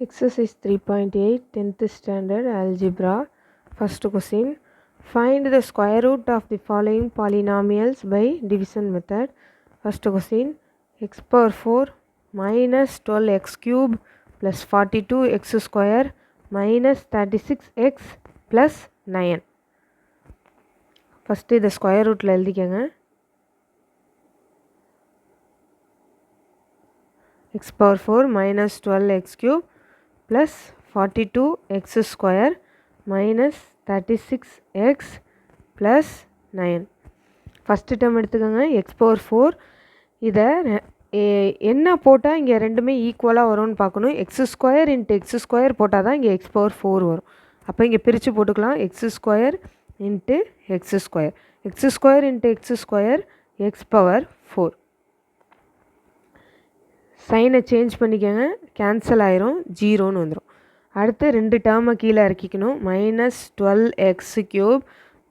Exercise 3.8 10th standard algebra. First question. Find the square root of the following polynomials by division method. First question. X power 4 minus 12x cube plus 42x square minus 36x plus 9. First the square root எழுதிக்கங்க. X power 4 minus 12x cube plus 42x square minus 36x plus 9. First term எடுத்துக்கோங்க x power 4 இதை என்ன போட்டால் இங்கே ரெண்டுமே ஈக்குவலாக வரும்னு பார்க்கணும். X square into X square போட்டால் தான் இங்கே x power 4 வரும். அப்போ இங்கே பிரித்து போட்டுக்கலாம். X square into X square, X square into X square X power 4. சைனை சேஞ்ச் பண்ணிக்கோங்க, கேன்சல் ஆயிரும், ஜீரோன்னு வந்துடும். அடுத்து ரெண்டு டேர்மை கீழே இறக்கிக்கணும். Minus 12x cube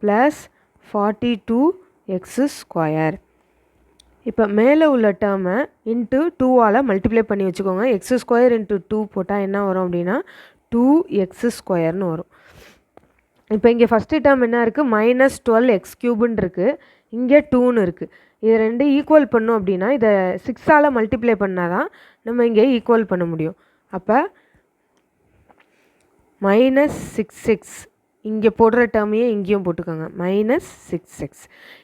plus 42x square. இப்போ மேலே உள்ள டேர்மை இன்ட்டு 2ஆல் மல்டிப்ளை பண்ணி வச்சுக்கோங்க. எக்ஸ் ஸ்கொயர் இன்ட்டு 2 போட்டால் என்ன வரும் அப்படின்னா 2x ஸ்கொயர்னு வரும். இப்போ இங்கே ஃபஸ்ட்டு டேர்ம் என்ன இருக்குது, மைனஸ் 12x கியூப்னு இருக்குது, இங்கே 2ன்னு இருக்குது. இது ரெண்டு ஈக்குவல் பண்ணோம் அப்படின்னா இதை 6ஆல் மல்டிப்ளை பண்ணால் தான் நம்ம இங்கே ஈக்குவல் பண்ண முடியும். அப்போ மைனஸ் 6x இங்கே போடுற டேர்மையே இங்கேயும் போட்டுக்கோங்க, மைனஸ் 6x.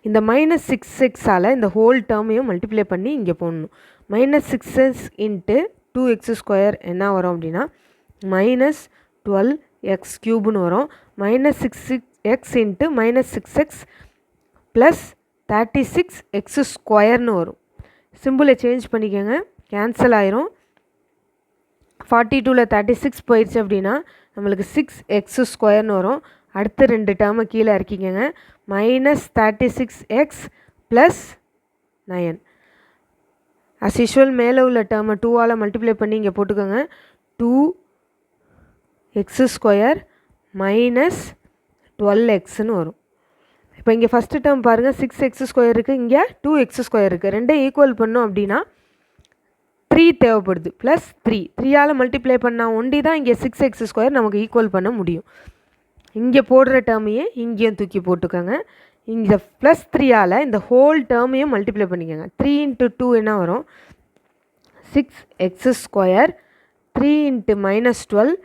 இந்த மைனஸ் 6xஆல் இந்த ஹோல் டேர்மையும் மல்டிப்ளை பண்ணி இங்கே போடணும். Minus 6x into 2x square என்ன வரும் அப்படின்னா மைனஸ் 12x கியூப்னு வரும். Minus 6x into minus 6x plus 36x ஸ்கொயர்னு வரும். சிம்பிளை சேஞ்ச் பண்ணிக்கோங்க, கேன்சல் ஆயிரும். 42ல் 36 போயிடுச்சு அப்படின்னா நம்மளுக்கு 6x ஸ்கொயர்னு வரும். அடுத்து ரெண்டு டேர்மை கீழே இறக்கிக்கங்க. Minus 36x plus 9. As usual மேலே உள்ள டேர்மை 2ஆல் மல்டிப்ளை பண்ணி இங்கே போட்டுக்கோங்க. 2x ஸ்கொயர் மைனஸ் 12xன்னு வரும். இப்போ இங்கே ஃபஸ்ட்டு டேர்ம் பாருங்கள், 6x ஸ்கொயர் இருக்குது, இங்கே 2x ஸ்கொயர் இருக்குது. ரெண்டையும் ஈக்குவல் பண்ணோம் அப்படின்னா 3 தேவைப்படுது, ப்ளஸ் 3ஆல் மல்டிப்ளை பண்ணால் ஒண்டி தான் இங்கே 6x ஸ்கொயர் நமக்கு ஈக்குவல் பண்ண முடியும். இங்கே போடுற டேர்மையே இங்கேயும் தூக்கி போட்டுக்கோங்க. இங்கே ப்ளஸ் 3ஆல் இந்த ஹோல் டேர்மையும் மல்டிப்ளை பண்ணிக்கோங்க. 3 இன்ட்டு 2 என்ன வரும், 6x ஸ்கொயர். 3 இன்ட்டு மைனஸ் 12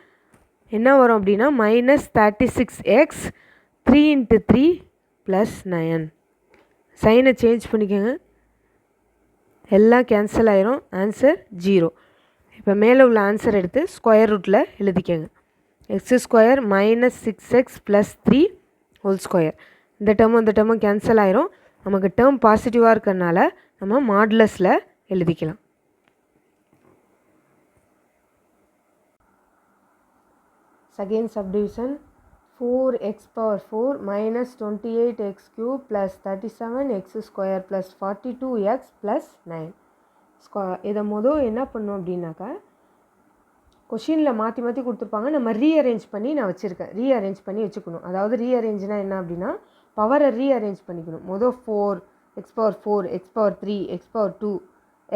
என்ன வரும் அப்படின்னா மைனஸ் 36x. 3 into 3 plus 9. சைனை சேஞ்ச் பண்ணிக்கோங்க, எல்லாம் கேன்சல் ஆயிரும், ஆன்சர் 0. இப்போ மேலே உள்ள ஆன்சர் எடுத்து ஸ்கொயர் ரூட்டில் எழுதிக்கோங்க. X square minus 6x plus 3 whole square. இந்த டேர்மும் கேன்சல் ஆயிரும். நமக்கு டேர்ம் பாசிட்டிவாக இருக்கிறதுனால நம்ம மாடுலஸில் எழுதிக்கலாம். Second subdivision 4x power 4 minus 28x cube plus 37x square plus 42x plus 9. இதை என்ன பண்ணோம் அப்படின்னாக்கா கொஷினில் மாற்றி மாற்றி கொடுத்துருப்பாங்க, நம்ம ரீஅரேஞ்ச் பண்ணி நான் வச்சுருக்கேன். ரீஅரேஞ்ச் பண்ணி வச்சுக்கணும். அதாவது ரீஅரேஞ்ச்னா என்ன அப்படின்னா பவரை ரீஅரேஞ்ச் பண்ணிக்கணும். 4 x power 4 x power 3 x power 2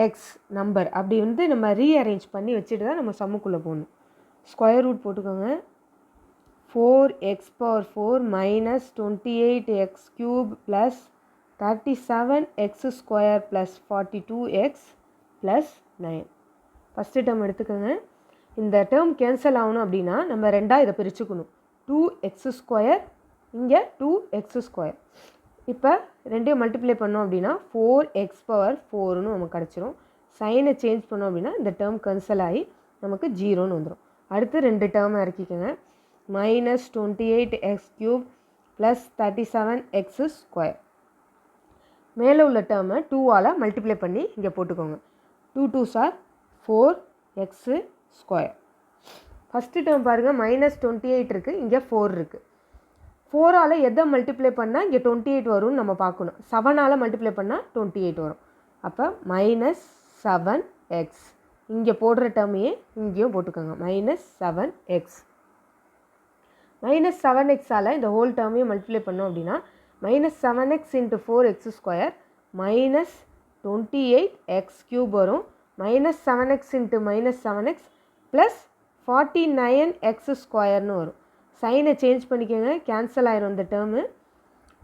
x number அப்படி நம்ம ரீஅரேஞ்ச் பண்ணி வச்சுட்டு தான் நம்ம சம்முக்குள்ளே போகணும். ஸ்கொயர் ரூட் போட்டுக்கோங்க. 4x power 4 minus 28x cube plus 37x square plus 42x plus 9. First term எடுத்துக்கோங்க. இந்த டேர்ம் கேன்சல் ஆகணும் அப்படின்னா நம்ம ரெண்டாக இதை பிரிச்சுக்கணும். 2x ஸ்கொயர், இங்கே 2x ஸ்கொயர். இப்போ ரெண்டையும் மல்டிப்ளை பண்ணோம் அப்படின்னா 4x power 4ன்னு நமக்கு கிடச்சிரும். சைனை சேஞ்ச் பண்ணோம் அப்படின்னா இந்த டேர்ம் கேன்சல் ஆகி நமக்கு 0ன்னு வந்துடும். அடுத்து ரெண்டு டேர்மை இறக்கிக்கோங்க. Minus 28x cube plus 37x square. மேலே உள்ள டேர்மை 2ஆல் மல்டிப்ளை பண்ணி இங்கே போட்டுக்கோங்க. 2 2s are 4x square. First term பாருங்கள், மைனஸ் 28 இருக்குது, இங்கே 4 இருக்குது. 4ஆல் எதை மல்டிப்ளை பண்ணால் இங்கே 28 வரும்னு நம்ம பார்க்கணும். 7ஆல் மல்டிப்ளை பண்ணால் 28 வரும். அப்போ மைனஸ் 7x. இங்கே போடுற டேர்மையே இங்கேயும் போட்டுக்கோங்க, மைனஸ் 7x. மைனஸ் 7xஆல் இந்த ஹோல் டேர்மையும் மல்டிப்ளை பண்ணோம் அப்படின்னா minus 7x into 4x square minus 28x cube வரும். Minus 7x into minus 7x plus 49x ஸ்கொயர்னு வரும். சைனை சேஞ்ச் பண்ணிக்கோங்க, கேன்சல் ஆயிரும் இந்த டேர்மு.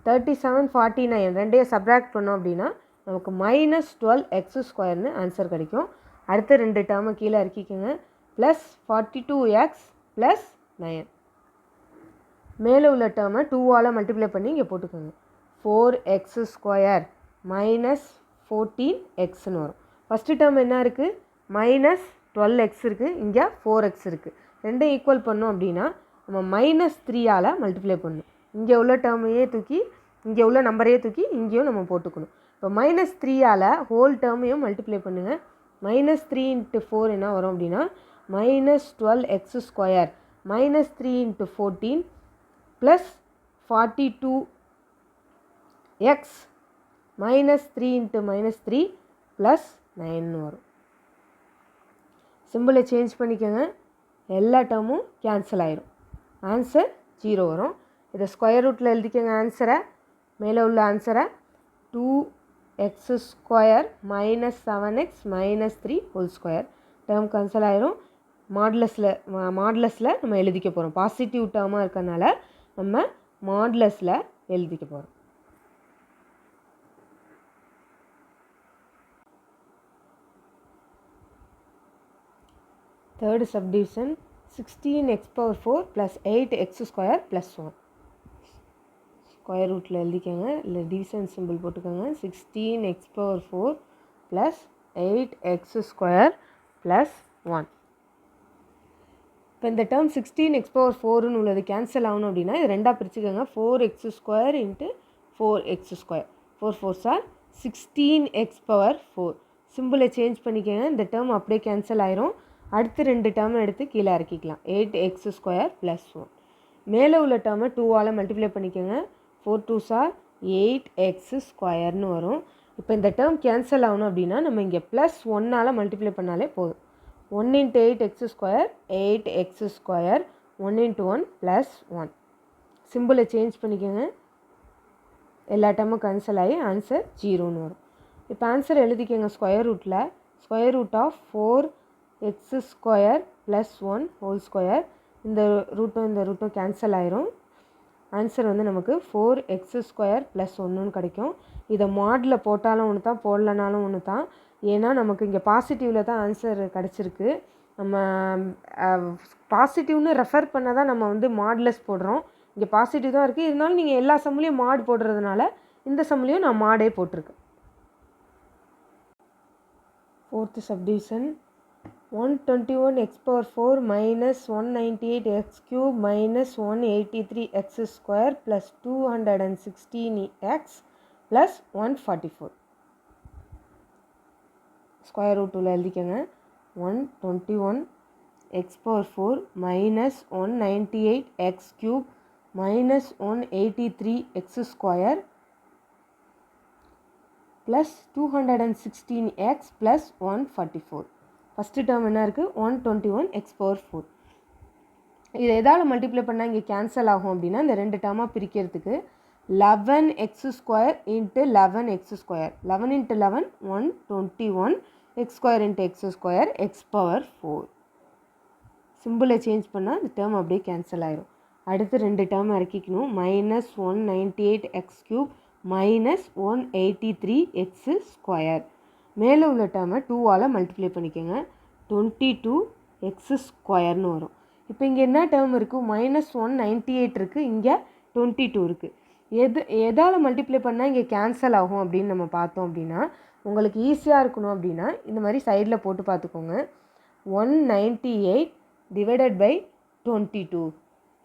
37 49 ரெண்டையும் சப்ராக்ட் பண்ணோம் அப்படின்னா நமக்கு -12x ஸ்கொயர்னு ஆன்சர் கிடைக்கும். அடுத்த ரெண்டு டேர்மை கீழே இறக்கிக்கோங்க. Plus 42x plus 9. மேலே உள்ள டேர்மை 2ஆல் மல்டிப்ளை பண்ணி இங்கே போட்டுக்கோங்க. 4x ஸ்கொயர் மைனஸ் 14xன்னு வரும். ஃபஸ்ட்டு டேர்ம் என்ன இருக்குது? -12x இருக்குது, இங்கே 4x இருக்குது. ரெண்டும் ஈக்குவல் பண்ணோம் அப்படின்னா நம்ம -3ஆல் மல்டிப்ளை பண்ணணும். இங்கே உள்ள டேர்மையே தூக்கி இங்கே உள்ள நம்பரையே தூக்கி இங்கேயும் நம்ம போட்டுக்கணும். இப்போ -3ஆல் ஹோல் டேர்மையும் மல்டிப்ளை பண்ணுங்கள். -3 × 4 என்ன வரும் அப்படின்னா -12x square -3 × 14 plus 42x -3 × -3 plus 9ன்னு வரும். சிம்பிளை சேஞ்ச் பண்ணிக்கோங்க, எல்லா டேர்மும் கேன்சல் ஆயிரும். ஆன்சர் 0 வரும். இதை ஸ்கொயர் ரூட்டில் எழுதிக்கோங்க. ஆன்சரை மேலே உள்ள ஆன்சரை 2x square -7x -3 whole square. Term cancel ஆயிரும். மாடுலஸில் நம்ம எழுதிக்க போகிறோம். பாசிட்டிவ் டேர்மாக இருக்கறனால நம்ம மாடுலஸில் எழுதிக்க போகிறோம். Third subdivision 16x⁴ plus 8x square plus 1. Square ரூட்டில் எழுதிக்கோங்க, இல்லை டிவிஷன் சிம்பிள் போட்டுக்கோங்க. 16x⁴ plus 8x square plus 1. இப்போ இந்த டேர்ம் 16x⁴ உள்ளது கேன்சல் ஆகணும் அப்படின்னா இது ரெண்டாக பிரிச்சுக்கோங்க. 4x square × 4x square. 4 4s are 16x⁴. சிம்பிளை சேஞ்ச் பண்ணிக்கோங்க, இந்த டேர்ம் அப்படியே கேன்சல் ஆயிரும். அடுத்து ரெண்டு டேர்மை எடுத்து கீழே இறக்கிக்கலாம். 8x square plus 1. மேலே உள்ள டேர்மை 2ஆல் மல்டிப்ளை பண்ணிக்கோங்க. 4 2s are 8x ஸ்கொயர்னு வரும். இப்போ இந்த டேர்ம் கேன்சல் ஆகணும் அப்படின்னா நம்ம இங்கே ப்ளஸ் 1ஆல் மல்டிப்ளை பண்ணாலே போதும். 1 × 8x square 8x square 1 × 1 plus 1. சிம்பிளை சேஞ்ச் பண்ணிக்கோங்க, எல்லா டேர்மும் கேன்சல் ஆகி ஆன்சர் 0ன்னு வரும். இப்போ ஆன்சர் எழுதிக்கோங்க. ஸ்கொயர் ரூட்டில் square root of 4x square plus 1 whole square. இந்த ரூட்டும் கேன்சல் ஆயிரும். ஆன்சர் வந்து நமக்கு 4x ஸ்கொயர் ப்ளஸ் 1ன்னு கிடைக்கும். இதை மாடில் போட்டாலும் ஒன்று தான், போடலனாலும் ஒன்று தான். ஏன்னா நமக்கு இங்கே பாசிட்டிவில் தான் ஆன்சர் கிடச்சிருக்கு. நம்ம பாசிட்டிவ்னு ரெஃபர் பண்ண தான் நம்ம வந்து மாடுலஸ் போடுறோம். இங்கே பாசிட்டிவ் தான் இருக்குது. இருந்தாலும் நீங்கள் எல்லா சம்லேயும் மாடு போடுறதுனால இந்த சம்லேயும் நான் மாடே போட்டிருக்கேன். Fourth subdivision 121x⁴ minus 198x³ minus 183x square plus 216x plus 144. Square ரூட்டில் எழுதிக்கோங்க. 121x⁴ minus 198x³ minus 183x square plus 216x plus 144. First term என்ன இருக்குது? 121x⁴. இதை எதால் மல்டிப்ளை பண்ணால் இங்கே கேன்சல் ஆகும் அப்படின்னா இந்த ரெண்டு டேர்மாக பிரிக்கிறதுக்கு 11x² × 11x². 11 × 11 121 x² × x² x⁴. சிம்பிளை சேஞ்ச் பண்ணால் இந்த டேர்ம் அப்படியே கேன்சல் ஆயிரும். அடுத்து ரெண்டு டேர்ம் இறக்கிக்கணும். -198x³ minus 183x². மேலே உள்ள டேர்மை 2ஆல் மல்டிப்ளை பண்ணிக்கோங்க. 22x² வரும். இப்போ இங்கே என்ன டேர்ம் இருக்குது? -198 இருக்குது, இங்கே 22 இருக்குது. எதால் மல்டிப்ளை பண்ணால் இங்கே கேன்சல் ஆகும் அப்படின்னு நம்ம பார்த்தோம் அப்படின்னா உங்களுக்கு ஈஸியாக இருக்கணும் அப்படின்னா இந்த மாதிரி சைடில் போட்டு பார்த்துக்கோங்க. 198 டிவைடட் பை 22.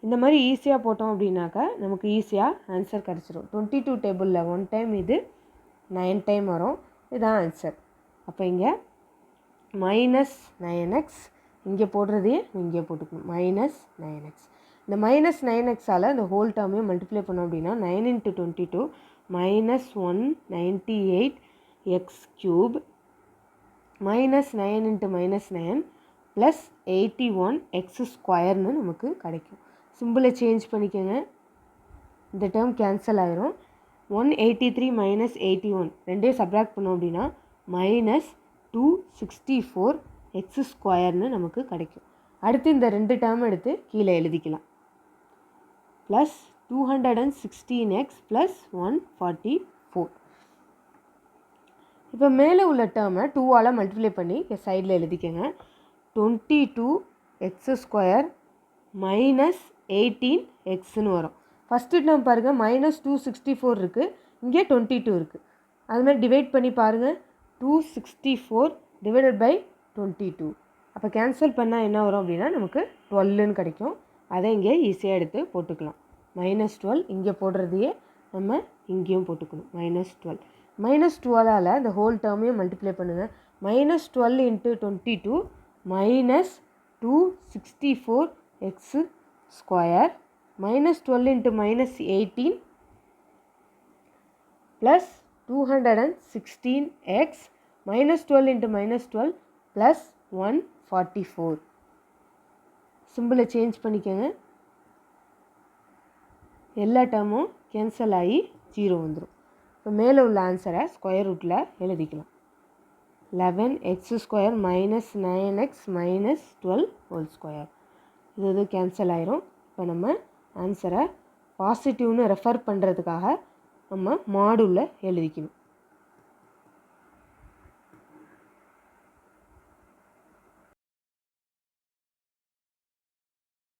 இந்த மாதிரி ஈஸியாக போட்டோம் அப்படின்னாக்கா நமக்கு ஈஸியாக ஆன்சர் கிடச்சிரும். 22 டேபிளில் 1 டைம் இது 9 டைம் வரும். இதுதான் ஆன்சர். அப்போ இங்கே -9x இங்கே போடுறதே இங்கே போட்டுக்கணும். -9x. இந்த -9xால் இந்த ஹோல் டேர்மையும் மல்டிப்ளை பண்ணோம் அப்படின்னா 9 × 22 -198x³ -9 × -9 ப்ளஸ் 81x² நமக்கு கிடைக்கும். சிம்பிளை சேஞ்ச் பண்ணிக்கோங்க, இந்த டேர்ம் கேன்சல் ஆயிரும். 183 - 81 ரெண்டையும் சப்ராக்ட் பண்ணோம் அப்படின்னா -264x² நமக்கு கிடைக்கும். அடுத்து இந்த 2 டேர்ம் எடுத்து கீழே எழுதிக்கலாம். Plus 216x plus 144. இப்போ மேலே உள்ள டேர்மை 2ஆல் மல்டிப்ளை பண்ணி சைடில் எழுதிக்கங்க. 22x² மைனஸ் 18xன்னு வரும். ஃபஸ்ட்டு டேர்ம் பாருங்கள், -264 இருக்குது, இங்கே 22 இருக்குது. அது மாதிரி டிவைட் பண்ணி பாருங்கள். 264 டிவைடட் பை 22. அப்போ கேன்சல் பண்ணால் என்ன வரும் அப்படின்னா நமக்கு 12ன்னு கிடைக்கும். அதை இங்கே ஈஸியாக எடுத்து போட்டுக்கலாம். -12 இங்கே போடுறதையே நம்ம இங்கேயும் போட்டுக்கணும். -12 -12ஆல் இந்த ஹோல் டேர்மையும் மல்டிப்ளை பண்ணுங்கள். -12 × 22 -264x² -12 × -18 plus 216x -12 × -12 plus 144. சிம்பிளை சேஞ்ச் பண்ணிக்கோங்க. எல்லா டேர்மும் கேன்சல் ஆகி 0 வந்துடும். இப்போ மேலே உள்ள ஆன்சரை ஸ்கொயர் ரூட்டில் எழுதிக்கலாம். 11x² - 9x - 12 whole square. இது கேன்சல் ஆயிரும். இப்போ நம்ம ஆன்சரை பாசிட்டிவ்னு ரெஃபர் பண்ணுறதுக்காக நம்ம மாடுல எழுதிக்கணும்.